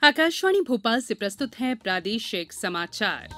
आकाशवाणी भोपाल से प्रस्तुत हैं प्रादेशिक समाचार।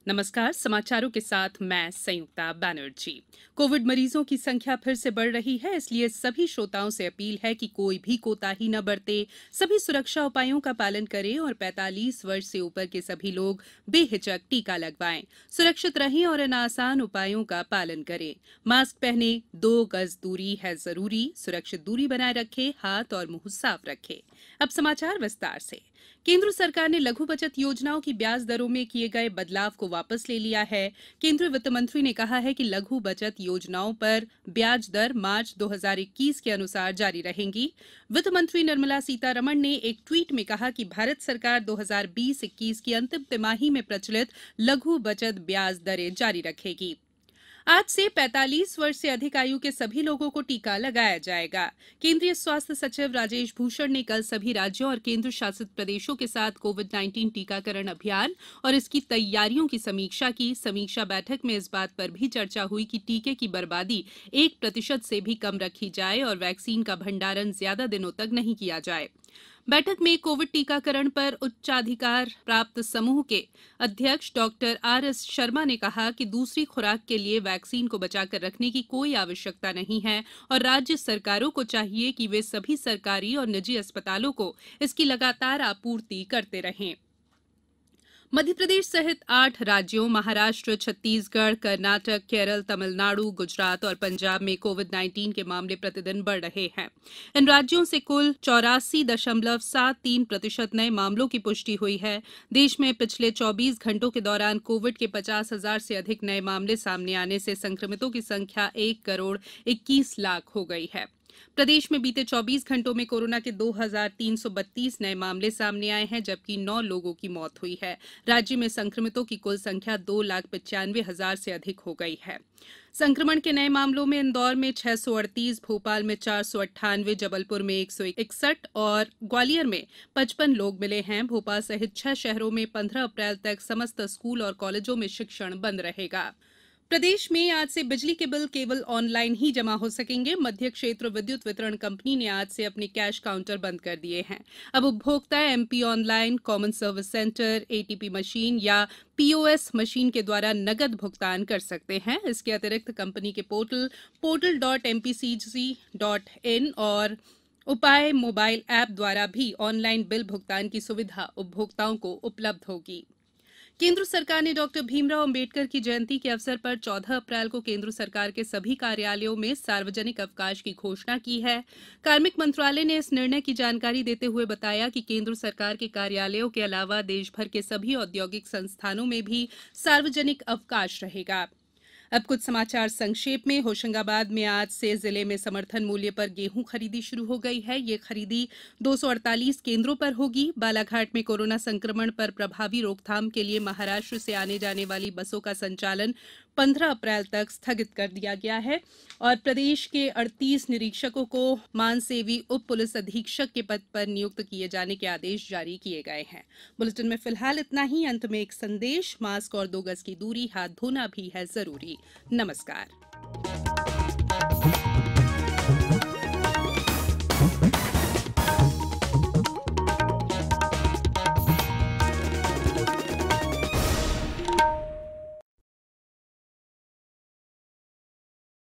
नमस्कार, समाचारों के साथ मैं संयुक्ता बैनर्जी। कोविड मरीजों की संख्या फिर से बढ़ रही है, इसलिए सभी श्रोताओं से अपील है कि कोई भी कोताही न बरते, सभी सुरक्षा उपायों का पालन करें और 45 वर्ष से ऊपर के सभी लोग बेहिचक टीका लगवाएं। सुरक्षित रहें और इन आसान उपायों का पालन करें। मास्क पहने, 2 गज दूरी है जरूरी, सुरक्षित दूरी बनाए रखें, हाथ और मुंह साफ रखें। अब समाचार विस्तार से। केंद्र सरकार ने लघु बचत योजनाओं की ब्याज दरों में किए गए बदलाव को वापस ले लिया है। केंद्रीय वित्त मंत्री ने कहा है कि लघु बचत योजनाओं पर ब्याज दर मार्च 2021 के अनुसार जारी रहेंगी। वित्त मंत्री निर्मला सीतारमण ने एक ट्वीट में कहा कि भारत सरकार 2020-21 की अंतिम तिमाही में प्रचलित लघु बचत ब्याज दरें जारी रखेगी। आज से 45 वर्ष से अधिक आयु के सभी लोगों को टीका लगाया जाएगा। केंद्रीय स्वास्थ्य सचिव राजेश भूषण ने कल सभी राज्यों और केंद्र शासित प्रदेशों के साथ कोविड-19 टीकाकरण अभियान और इसकी तैयारियों की समीक्षा की। समीक्षा बैठक में इस बात पर भी चर्चा हुई कि टीके की बर्बादी 1% से भी कम रखी जाए और वैक्सीन का भंडारण ज्यादा दिनों तक नहीं किया जाए। बैठक में कोविड टीकाकरण पर उच्चाधिकार प्राप्त समूह के अध्यक्ष डॉक्टर आर.एस. शर्मा ने कहा कि दूसरी खुराक के लिए वैक्सीन को बचाकर रखने की कोई आवश्यकता नहीं है और राज्य सरकारों को चाहिए कि वे सभी सरकारी और निजी अस्पतालों को इसकी लगातार आपूर्ति करते रहें। मध्य प्रदेश सहित 8 राज्यों महाराष्ट्र, छत्तीसगढ़, कर्नाटक, केरल, तमिलनाडु, गुजरात और पंजाब में कोविड-19 के मामले प्रतिदिन बढ़ रहे हैं। इन राज्यों से कुल 84.73% नए मामलों की पुष्टि हुई है। देश में पिछले 24 घंटों के दौरान कोविड के 50,000 से अधिक नए मामले सामने आने से संक्रमितों की संख्या 1,21,00,000 हो गई है। प्रदेश में बीते 24 घंटों में कोरोना के 2,332 नए मामले सामने आए हैं, जबकि 9 लोगों की मौत हुई है। राज्य में संक्रमितो61 की कुल संख्या 2,95,000 से अधिक हो गई है। संक्रमण के नए मामलों में इंदौर में 638, भोपाल में 498, जबलपुर में 161 और ग्वालियर में 55 लोग मिले हैं। भोपाल सहित 6 शहरों में 15 अप्रैल तक समस्त स्कूल और कॉलेजों में शिक्षण बंद रहेगा। प्रदेश में आज से बिजली के बिल केवल ऑनलाइन ही जमा हो सकेंगे। मध्य क्षेत्र विद्युत वितरण कंपनी ने आज से अपने कैश काउंटर बंद कर दिए हैं। अब उपभोक्ता MP online, common service centre, ATP machine या पीओएस मशीन के द्वारा नगद भुगतान कर सकते हैं। इसके अतिरिक्त कंपनी के portal.mpcc.in और उपाय मोबाइल ऐप द्वारा भी ऑनलाइन बिल भुगतान की सुविधा उपभोक्ताओं को उपलब्ध होगी। केंद्र सरकार ने डॉक्टर भीमराव अंबेडकर की जयंती के अवसर पर 14 अप्रैल को केंद्र सरकार के सभी कार्यालयों में सार्वजनिक अवकाश की घोषणा की है। कार्मिक मंत्रालय ने इस निर्णय की जानकारी देते हुए बताया कि केंद्र सरकार के कार्यालयों के अलावा देश भर के सभी औद्योगिक संस्थानों में भी सार्वजनिक अवकाश रहेगा। अब कुछ समाचार संक्षेप में। होशंगाबाद में आज से जिले में समर्थन मूल्य पर गेहूं खरीदी शुरू हो गई है। ये खरीदी 248 केंद्रों पर होगी। बालाघाट में कोरोना संक्रमण पर प्रभावी रोकथाम के लिए महाराष्ट्र से आने जाने वाली बसों का संचालन 15 अप्रैल तक स्थगित कर दिया गया है और प्रदेश के 38 निरीक्षकों को मानसेवी उप पुलिस अधीक्षक के पद पर नियुक्त किए जाने के आदेश जारी किए गए हैं। बुलेटिन में फिलहाल इतना ही। अंत में एक संदेश, मास्क और 2 गज की दूरी, हाथ धोना भी है जरूरी। नमस्कार।